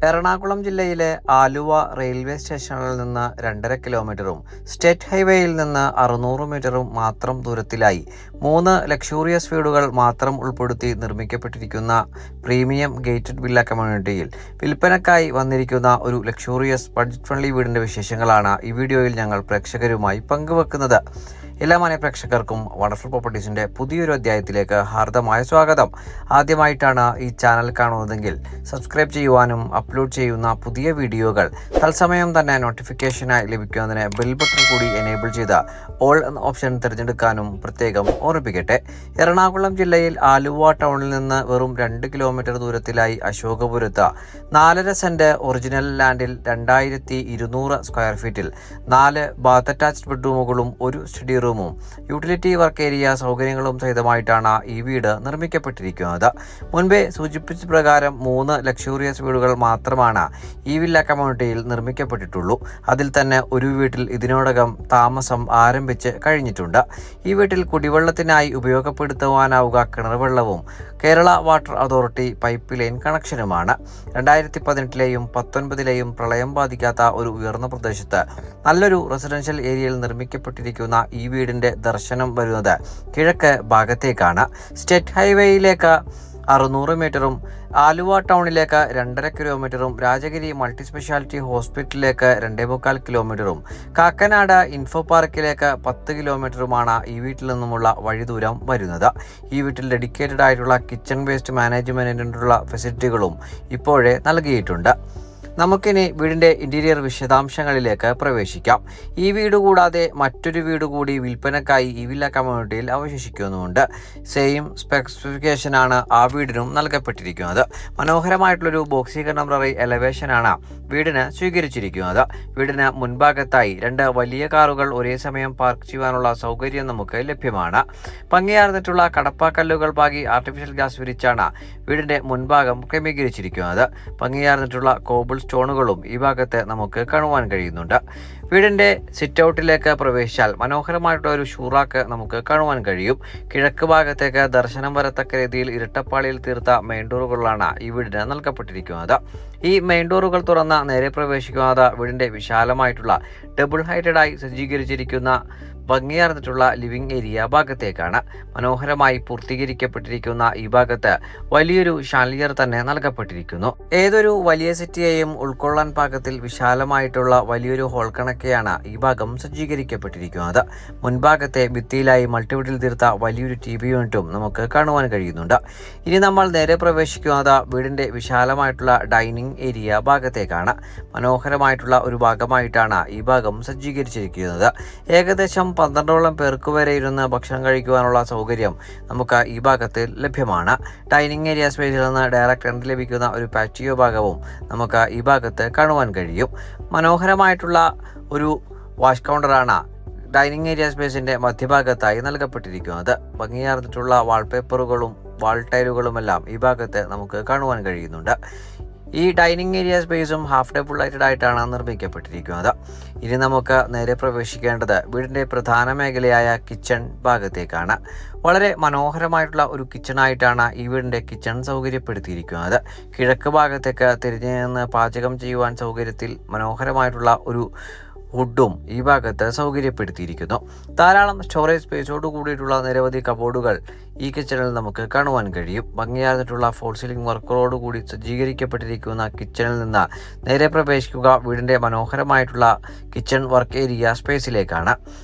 എറണാകുളം ജില്ലയിലെ ആലുവ റെയിൽവേ സ്റ്റേഷനിൽ നിന്ന് 2.5 കിലോമീറ്ററും സ്റ്റേറ്റ് ഹൈവേയിൽ നിന്ന് 600 മീറ്ററും മാത്രം ദൂരത്തിലായി 3 ലക്ഷൂറിയസ് വീടുകൾ മാത്രം ഉൾപ്പെടുത്തി നിർമ്മിക്കപ്പെട്ടിരിക്കുന്ന പ്രീമിയം ഗേറ്റഡ് വില്ല കമ്മ്യൂണിറ്റിയിൽ വിൽപ്പനക്കായി വന്നിരിക്കുന്ന ഒരു ലക്ഷൂറിയസ് ബഡ്ജറ്റ് ഫ്രണ്ട്ലി വീടിൻ്റെ വിശേഷങ്ങളാണ് ഈ വീഡിയോയിൽ ഞങ്ങൾ പ്രേക്ഷകരുമായി പങ്കുവെക്കുന്നത്. എല്ലാ മാന്യ പ്രേക്ഷകർക്കും വണ്ടർഫുൾ പ്രോപ്പർട്ടീസിൻ്റെ പുതിയൊരു അധ്യായത്തിലേക്ക് ഹാർദമായ സ്വാഗതം. ആദ്യമായിട്ടാണ് ഈ ചാനൽ കാണുന്നതെങ്കിൽ സബ്സ്ക്രൈബ് ചെയ്യുവാനും അപ്ലോഡ് ചെയ്യുന്ന പുതിയ വീഡിയോകൾ തത്സമയം തന്നെ നോട്ടിഫിക്കേഷനായി ലഭിക്കുന്നതിന് ബെൽ ബട്ടൺ കൂടി എനേബിൾ ചെയ്ത് ഓൾ എന്ന ഓപ്ഷൻ തിരഞ്ഞെടുക്കാനും പ്രത്യേകം ഓർമ്മിപ്പിക്കട്ടെ. എറണാകുളം ജില്ലയിൽ ആലുവ ടൗണിൽ നിന്ന് വെറും 2 കിലോമീറ്റർ ദൂരത്തിലായി അശോകപുരത്ത് 4.5 സെന്റ് ഒറിജിനൽ ലാൻഡിൽ 2200 സ്ക്വയർ ഫീറ്റിൽ 4 ബാത്ത് അറ്റാച്ച്ഡ് ബെഡ്റൂമുകളും 1 സ്റ്റഡി റൂമും യൂട്ടിലിറ്റി വർക്ക് ഏരിയ സൗകര്യങ്ങളും സഹിതമായിട്ടാണ് ഈ വീട് നിർമ്മിക്കപ്പെട്ടിരിക്കുന്നത്. മുൻപേ സൂചിപ്പിച്ച പ്രകാരം 3 ലക്ഷൂറിയസ് വീടുകൾ മാത്രമാണ് ഈ വില്ല കമ്മ്യൂണിറ്റിയിൽ നിർമ്മിക്കപ്പെട്ടിട്ടുള്ളൂ. അതിൽ തന്നെ ഒരു വീട്ടിൽ ഇതിനോടകം താമസം ആരംഭിച്ച് കഴിഞ്ഞിട്ടുണ്ട്. ഈ വീട്ടിൽ കുടിവെള്ളത്തിനായി ഉപയോഗപ്പെടുത്തുവാനാവുക കിണർവെള്ളവും Kerala water authority pipe line കണക്ഷനുമാണ്. 2018-ലെയും 19-ലെയും പ്രളയം ബാധിക്കാത്ത ഒരു ഉയർന്ന പ്രദേശത്ത് നല്ലൊരു റെസിഡൻഷ്യൽ ഏരിയയിൽ നിർമ്മിക്കപ്പെട്ടിരിക്കുന്ന ഈ വീടിൻ്റെ ദർശനം വരുന്നത് കിഴക്ക് ഭാഗത്തേക്കാണ്. സ്റ്റേറ്റ് ഹൈവേയിലേക്ക് 600 മീറ്ററും ആലുവ ടൗണിലേക്ക് 2.5 കിലോമീറ്ററും രാജഗിരി മൾട്ടി സ്പെഷ്യാലിറ്റി ഹോസ്പിറ്റലിലേക്ക് 2.25 കിലോമീറ്ററും കാക്കനാട് ഇൻഫോ പാർക്കിലേക്ക് 10 കിലോമീറ്ററുമാണ് ഈ വീട്ടിൽ നിന്നുമുള്ള വഴിദൂരം വരുന്നത്. ഈ വീട്ടിൽ ഡെഡിക്കേറ്റഡ് ആയിട്ടുള്ള കിച്ചൺ വേസ്റ്റ് മാനേജ്മെൻറ്റിനുള്ള ഫെസിലിറ്റികളും ഇപ്പോഴേ നൽകിയിട്ടുണ്ട്. നമുക്കിനി വീടിൻ്റെ ഇൻറ്റീരിയർ വിശദാംശങ്ങളിലേക്ക് പ്രവേശിക്കാം. ഈ വീട് കൂടാതെ മറ്റൊരു വീട് കൂടി വിൽപ്പനക്കായി ഈ വില്ല കമ്മ്യൂണിറ്റിയിൽ അവശേഷിക്കുന്നുമുണ്ട്. സെയിം സ്പെസിഫിക്കേഷനാണ് ആ വീടിനും നൽകപ്പെട്ടിരിക്കുന്നത്. മനോഹരമായിട്ടുള്ളൊരു ബോക്സി കണ്ടംപററി എലവേഷനാണ് വീടിന് സ്വീകരിച്ചിരിക്കുന്നത്. വീടിന് മുൻഭാഗത്തായി 2 വലിയ കാറുകൾ ഒരേ സമയം പാർക്ക് ചെയ്യുവാനുള്ള സൗകര്യം നമുക്ക് ലഭ്യമാണ്. ഭംഗിയാർന്നിട്ടുള്ള കടപ്പാക്കല്ലുകൾ പാകി ആർട്ടിഫിഷ്യൽ ഗ്ലാസ് വിരിച്ചാണ് വീടിൻ്റെ മുൻഭാഗം ക്രമീകരിച്ചിരിക്കുന്നത്. ഭംഗിയാർന്നിട്ടുള്ള കോബിൾ സ്റ്റോണുകളും ഈ ഭാഗത്ത് നമുക്ക് കാണുവാൻ കഴിയുന്നുണ്ട്. വീടിൻ്റെ സിറ്റ് ഔട്ടിലേക്ക് പ്രവേശിച്ചാൽ മനോഹരമായിട്ടുള്ള ഒരു ഷൂറാക്ക് നമുക്ക് കാണുവാൻ കഴിയും. കിഴക്ക് ഭാഗത്തേക്ക് ദർശനം വരത്തക്ക രീതിയിൽ ഇരട്ടപ്പാളിയിൽ തീർത്ത മെയിൻ ഡോറുകളാണ് ഈ വീടിന് നൽകപ്പെട്ടിരിക്കുന്നത്. ഈ മെയിൻ ഡോറുകൾ തുറന്ന നേരെ പ്രവേശിക്കുന്നത് വീടിൻ്റെ വിശാലമായിട്ടുള്ള ഡബിൾ ഹൈറ്റഡായി സജ്ജീകരിച്ചിരിക്കുന്ന ഭംഗിയാർന്നിട്ടുള്ള ലിവിംഗ് ഏരിയ ഭാഗത്തേക്കാണ്. മനോഹരമായി പൂർത്തീകരിക്കപ്പെട്ടിരിക്കുന്ന ഈ ഭാഗത്ത് വലിയൊരു ഷാൻലിയർ തന്നെ നൽകപ്പെട്ടിരിക്കുന്നു. ഏതൊരു വലിയ സിറ്റിയെയും ഉൾക്കൊള്ളാൻ പാകത്തിൽ വിശാലമായിട്ടുള്ള വലിയൊരു ഹോൾ കണക്കെയാണ് ഈ ഭാഗം സജ്ജീകരിക്കപ്പെട്ടിരിക്കുന്നത്. മുൻഭാഗത്തെ ഭിത്തിയിലായി മൾട്ടിവുഡിൽ തീർത്ത വലിയൊരു TV യൂണിറ്റും നമുക്ക് കാണുവാൻ കഴിയുന്നുണ്ട്. ഇനി നമ്മൾ നേരെ പ്രവേശിക്കുന്നത് വീടിൻ്റെ വിശാലമായിട്ടുള്ള ഡൈനിങ് ഏരിയ ഭാഗത്തേക്കാണ്. മനോഹരമായിട്ടുള്ള ഒരു ഭാഗമായിട്ടാണ് ഈ ഭാഗം സജ്ജീകരിച്ചിരിക്കുന്നത്. ഏകദേശം 12ഓളം പേർക്ക് വരെ ഇരുന്ന് ഭക്ഷണം കഴിക്കുവാനുള്ള സൗകര്യം നമുക്ക് ഈ ഭാഗത്ത് ലഭ്യമാണ്. ഡൈനിങ് ഏരിയ സ്പേസിൽ നിന്ന് ഡയറക്റ്റ് എൻട്രി ലഭിക്കുന്ന ഒരു പാറ്റിയോ ഭാഗവും നമുക്ക് ഈ ഭാഗത്ത് കാണുവാൻ കഴിയും. മനോഹരമായിട്ടുള്ള ഒരു വാഷ് കൗണ്ടറാണ് ഡൈനിങ് ഏരിയ സ്പേസിൻ്റെ മധ്യഭാഗത്തായി നൽകപ്പെട്ടിരിക്കുന്നത്. ഭംഗിയാർന്നിട്ടുള്ള വാൾപേപ്പറുകളും വാൾ ടൈലുകളുമെല്ലാം ഈ ഭാഗത്ത് നമുക്ക് കാണുവാൻ കഴിയുന്നുണ്ട്. ഈ ഡൈനിങ് ഏരിയ സ്പേസും ഹാഫ് ഡബിൾ ലൈറ്റഡ് ആയിട്ടാണ് നിർമ്മിക്കപ്പെട്ടിരിക്കുന്നത്. ഇനി നമുക്ക് നേരെ പ്രവേശിക്കേണ്ടത് വീടിൻ്റെ പ്രധാന മേഖലയായ കിച്ചൺ ഭാഗത്തേക്കാണ്. വളരെ മനോഹരമായിട്ടുള്ള ഒരു കിച്ചണായിട്ടാണ് ഈ വീടിൻ്റെ കിച്ചൺ സൗകര്യപ്പെടുത്തിയിരിക്കുന്നത്. കിഴക്ക് ഭാഗത്തേക്ക് തിരിഞ്ഞു നിന്ന് പാചകം ചെയ്യുവാൻ സൗകര്യത്തിൽ മനോഹരമായിട്ടുള്ള ഒരു വുഡും ഈ ഭാഗത്ത് സൗകര്യപ്പെടുത്തിയിരിക്കുന്നു. ധാരാളം സ്റ്റോറേജ് സ്പേസോട് കൂടിയിട്ടുള്ള നിരവധി കബോർഡുകൾ ഈ കിച്ചണിൽ നമുക്ക് കാണുവാൻ കഴിയും. ഭംഗിയാർന്നിട്ടുള്ള ഫോൾ സീലിംഗ് വർക്കുകളോട് കൂടി സജ്ജീകരിക്കപ്പെട്ടിരിക്കുന്ന കിച്ചണിൽ നിന്ന് നേരെ പ്രവേശിക്കുക വീടിൻ്റെ മനോഹരമായിട്ടുള്ള കിച്ചൺ വർക്ക് ഏരിയ സ്പേസിലേക്കാണ്.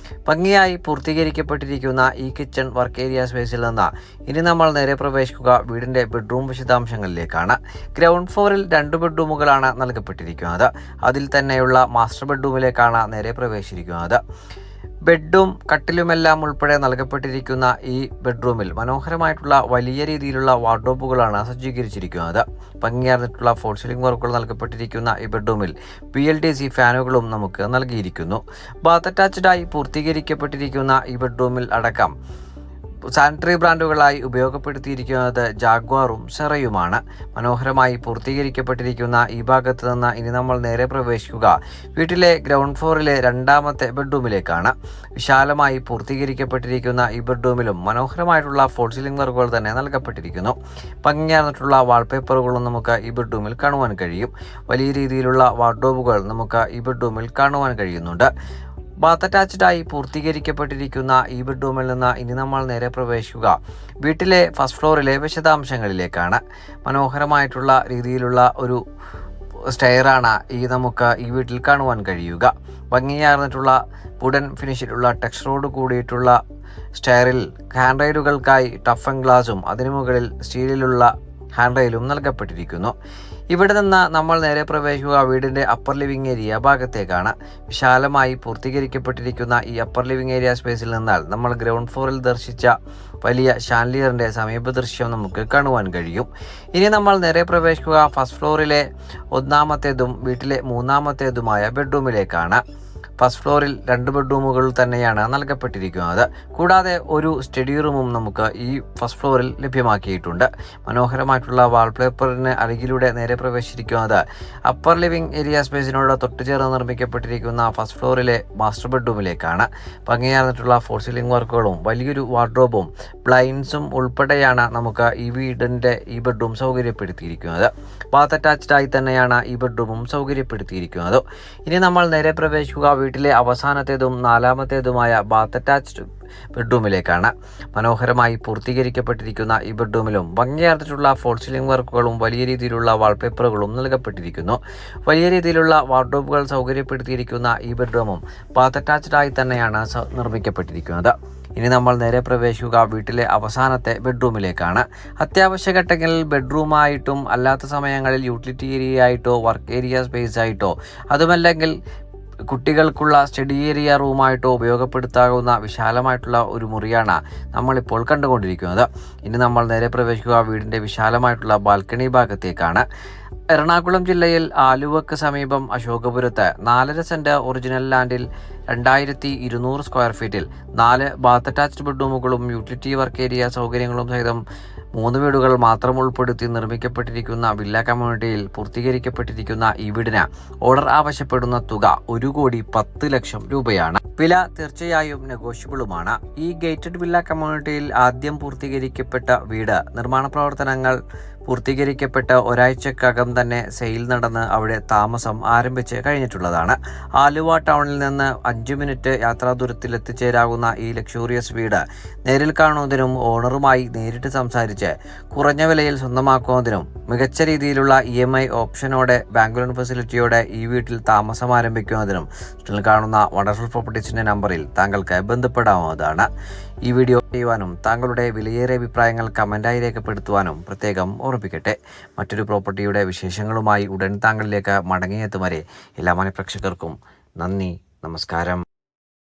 ഭംഗിയായി പൂർത്തീകരിക്കപ്പെട്ടിരിക്കുന്ന ഈ കിച്ചൺ വർക്ക് ഏരിയ സ്പേസിൽ നിന്ന് ഇനി നമ്മൾ നേരെ പ്രവേശിക്കുക വീടിൻ്റെ ബെഡ്റൂം വിശദാംശങ്ങളിലേക്കാണ്. ഗ്രൗണ്ട് ഫ്ലോറിൽ 2 ബെഡ്റൂമുകളാണ് നൽകപ്പെട്ടിരിക്കുന്നത്. അതിൽ തന്നെയുള്ള മാസ്റ്റർ ബെഡ്റൂമിലേക്കാണ് നേരെ പ്രവേശിച്ചിരിക്കുന്നത്. ബെഡും കട്ടിലുമെല്ലാം ഉൾപ്പെടെ നൽകപ്പെട്ടിരിക്കുന്ന ഈ ബെഡ്റൂമിൽ മനോഹരമായിട്ടുള്ള വലിയ രീതിയിലുള്ള വാർഡ്രോബുകളാണ് സജ്ജീകരിച്ചിരിക്കുന്നത്. ഭംഗിയാർന്നിട്ടുള്ള ഫോൾ സീലിംഗ് വർക്കുകൾ നൽകപ്പെട്ടിരിക്കുന്ന ഈ ബെഡ്റൂമിൽ BLDC ഫാനുകളും നമുക്ക് നൽകിയിരിക്കുന്നു. ബാത്ത് അറ്റാച്ച്ഡായി പൂർത്തീകരിക്കപ്പെട്ടിരിക്കുന്ന ഈ ബെഡ്റൂമിൽ അടക്കം സാനിറ്ററി ബ്രാൻഡുകളായി ഉപയോഗപ്പെടുത്തിയിരിക്കുന്നത് ജാഗ്വാറും സെറയുമാണ്. മനോഹരമായി പൂർത്തീകരിക്കപ്പെട്ടിരിക്കുന്ന ഈ ഭാഗത്ത് നിന്ന് ഇനി നമ്മൾ നേരെ പ്രവേശിക്കുക വീട്ടിലെ ഗ്രൗണ്ട് ഫ്ലോറിലെ രണ്ടാമത്തെ ബെഡ്റൂമിലേക്കാണ്. വിശാലമായി പൂർത്തീകരിക്കപ്പെട്ടിരിക്കുന്ന ഈ ബെഡ്റൂമിലും മനോഹരമായിട്ടുള്ള ഫോൾ സീലിംഗ് വർക്കുകൾ തന്നെ നൽകപ്പെട്ടിരിക്കുന്നു. ഭംഗിയാർന്നിട്ടുള്ള വാൾപേപ്പറുകളും നമുക്ക് ഈ ബെഡ്റൂമിൽ കാണുവാൻ കഴിയും. വലിയ രീതിയിലുള്ള വാർഡ്രോബുകൾ നമുക്ക് ഈ ബെഡ്റൂമിൽ കാണുവാൻ കഴിയുന്നുണ്ട്. ബാത്ത് അറ്റാച്ച്ഡായി പൂർത്തീകരിക്കപ്പെട്ടിരിക്കുന്ന ഈ ബെഡ്റൂമിൽ നിന്ന് ഇനി നമ്മൾ നേരെ പ്രവേശിക്കുക വീട്ടിലെ ഫസ്റ്റ് ഫ്ലോറിലെ വിശദാംശങ്ങളിലേക്കാണ്. മനോഹരമായിട്ടുള്ള രീതിയിലുള്ള ഒരു സ്റ്റെയറാണ് നമുക്ക് ഈ വീട്ടിൽ കാണുവാൻ കഴിയുക. ഭംഗിയാർന്നിട്ടുള്ള വുഡൻ ഫിനിഷിലുള്ള ടെക്സ്ചറോട് കൂടിയിട്ടുള്ള സ്റ്റെയറിൽ ഹാൻഡ് റെയിലുകൾക്കായി ടഫ് ആൻഡ് ഗ്ലാസും അതിനു മുകളിൽ സ്റ്റീലിലുള്ള ഹാൻഡ് റെയിലും നൽകപ്പെട്ടിരിക്കുന്നു. ഇവിടെ നിന്ന് നമ്മൾ നേരെ പ്രവേശിക്കുക വീടിൻ്റെ അപ്പർ ലിവിംഗ് ഏരിയ ഭാഗത്തേക്കാണ്. വിശാലമായി പൂർത്തീകരിക്കപ്പെട്ടിരിക്കുന്ന ഈ അപ്പർ ലിവിംഗ് ഏരിയ സ്പേസിൽ നിന്നാൽ നമ്മൾ ഗ്രൗണ്ട് ഫ്ലോറിൽ ദർശിച്ച വലിയ ഷാൻലിയറിൻ്റെ സമീപ ദൃശ്യം നമുക്ക് കാണുവാൻ കഴിയും. ഇനി നമ്മൾ നേരെ പ്രവേശിക്കുക ഫസ്റ്റ് ഫ്ലോറിലെ ഒന്നാമത്തേതും വീട്ടിലെ മൂന്നാമത്തേതുമായ ബെഡ്റൂമിലേക്കാണ്. ഫസ്റ്റ് ഫ്ലോറിൽ 2 ബെഡ്റൂമുകൾ തന്നെയാണ് നൽകപ്പെട്ടിരിക്കുന്നത്. കൂടാതെ ഒരു സ്റ്റഡി റൂമും നമുക്ക് ഈ ഫസ്റ്റ് ഫ്ലോറിൽ ലഭ്യമാക്കിയിട്ടുണ്ട്. മനോഹരമായിട്ടുള്ള വാൾപേപ്പറിന് അരികിലൂടെ നേരെ പ്രവേശിച്ചിരിക്കുന്നത് അപ്പർ ലിവിംഗ് ഏരിയ സ്പേസിനോട് തൊട്ടുചേർന്ന് നിർമ്മിക്കപ്പെട്ടിരിക്കുന്ന ഫസ്റ്റ് ഫ്ലോറിലെ മാസ്റ്റർ ബെഡ്റൂമിലേക്കാണ്. ഭംഗിയാർന്നിട്ടുള്ള ഫോൾ സീലിംഗ് വർക്കുകളും വലിയൊരു വാർഡ്രോബും ബ്ലൈൻഡ്സും ഉൾപ്പെടെയാണ് നമുക്ക് ഈ വീടിൻ്റെ ഈ ബെഡ്റൂം സൗകര്യപ്പെടുത്തിയിരിക്കുന്നത്. ബാത്ത് അറ്റാച്ച്ഡായി തന്നെയാണ് ഈ ബെഡ്റൂമും സൗകര്യപ്പെടുത്തിയിരിക്കുന്നത്. ഇനി നമ്മൾ നേരെ പ്രവേശിക്കുക വീട്ടിലെ അവസാനത്തേതും 4മത്തേതുമായ ബാത്ത് അറ്റാച്ച്ഡ് ബെഡ്റൂമിലേക്കാണ്. മനോഹരമായി പൂർത്തീകരിക്കപ്പെട്ടിരിക്കുന്ന ഈ ബെഡ്റൂമിലും ഭംഗിയാർന്നിട്ടുള്ള ഫോൾ സീലിംഗ് വർക്കുകളും വലിയ രീതിയിലുള്ള വാൾപേപ്പറുകളും നൽകപ്പെട്ടിരിക്കുന്നു. വലിയ രീതിയിലുള്ള വാർഡ്രോബുകൾ സൗകര്യപ്പെടുത്തിയിരിക്കുന്ന ഈ ബെഡ്റൂമും ബാത്ത് അറ്റാച്ച്ഡായി തന്നെയാണ് നിർമ്മിക്കപ്പെട്ടിരിക്കുന്നത്. ഇനി നമ്മൾ നേരെ പ്രവേശിക്കുക വീട്ടിലെ അവസാനത്തെ ബെഡ്റൂമിലേക്കാണ്. അത്യാവശ്യ ഘട്ടങ്ങളിൽ ബെഡ്റൂമായിട്ടും അല്ലാത്ത സമയങ്ങളിൽ യൂട്ടിലിറ്റി ഏരിയ ആയിട്ടോ വർക്ക് ഏരിയ സ്പേസ് ആയിട്ടോ അതുമല്ലെങ്കിൽ കുട്ടികൾക്കുള്ള സ്റ്റഡി ഏരിയ റൂമായിട്ടോ ഉപയോഗപ്പെടുത്താവുന്ന വിശാലമായിട്ടുള്ള ഒരു മുറിയാണ് നമ്മളിപ്പോൾ കണ്ടുകൊണ്ടിരിക്കുന്നത്. ഇനി നമ്മൾ നേരെ പ്രവേശിക്കുക വീടിൻ്റെ വിശാലമായിട്ടുള്ള ബാൽക്കണി ഭാഗത്തേക്കാണ്. എറണാകുളം ജില്ലയിൽ ആലുവക്ക് സമീപം അശോകപുരത്ത് 4.5 സെന്റ് ഒറിജിനൽ ലാൻഡിൽ 2200 സ്ക്വയർ ഫീറ്റിൽ 4 ബാത്ത് അറ്റാച്ച്ഡ് ബെഡ്റൂമുകളും യൂട്ടിലിറ്റി വർക്ക് ഏരിയ സൗകര്യങ്ങളും സഹിതം 3 വീടുകൾ മാത്രം ഉൾപ്പെടുത്തി നിർമ്മിക്കപ്പെട്ടിരിക്കുന്ന വില്ല കമ്മ്യൂണിറ്റിയിൽ പൂർത്തീകരിക്കപ്പെട്ടിരിക്കുന്ന ഈ വീടിന് ഓർഡർ ആവശ്യപ്പെടുന്ന തുക 1,10,00,000 രൂപയാണ്. വില തീർച്ചയായും നെഗോഷ്യബിളുമാണ്. ഈ ഗേറ്റഡ് വില്ല കമ്മ്യൂണിറ്റിയിൽ ആദ്യം പൂർത്തീകരിക്കപ്പെട്ട വീട് നിർമ്മാണ പ്രവർത്തനങ്ങൾ പൂർത്തീകരിക്കപ്പെട്ട് ഒരാഴ്ചക്കകം തന്നെ സെയിൽ നടന്ന് അവിടെ താമസം ആരംഭിച്ച് കഴിഞ്ഞിട്ടുള്ളതാണ്. ആലുവ ടൗണിൽ നിന്ന് 5 മിനിറ്റ് യാത്രാ ദൂരത്തിൽ എത്തിച്ചേരാവുന്ന ഈ ലക്ഷൂറിയസ് വീട് നേരിൽ കാണുന്നതിനും ഓണറുമായി നേരിട്ട് സംസാരിച്ച് കുറഞ്ഞ വിലയിൽ സ്വന്തമാക്കുന്നതിനും മികച്ച രീതിയിലുള്ള EMI ഓപ്ഷനോടെ ബാങ്ക് ലോൺ ഫെസിലിറ്റിയോടെ ഈ വീട്ടിൽ താമസം ആരംഭിക്കുന്നതിനും സ്ക്രീനിൽ കാണുന്ന വണ്ടർഫുൾ പ്രോപ്പർട്ടീസിൻ്റെ നമ്പറിൽ താങ്കൾക്ക് ബന്ധപ്പെടാവുന്നതാണ്. ഈ വീഡിയോ ചെയ്യുവാനും താങ്കളുടെ വിലയേറിയ അഭിപ്രായങ്ങൾ കമൻറ്റായി രേഖപ്പെടുത്തുവാനും പ്രത്യേകം ഓർമ്മിപ്പിക്കട്ടെ. മറ്റൊരു പ്രോപ്പർട്ടിയുടെ വിശേഷങ്ങളുമായി ഉടൻ താങ്കളിലേക്ക് മടങ്ങിയെത്തും വരെ എല്ലാ മാന്യ പ്രേക്ഷകർക്കും നന്ദി, നമസ്കാരം.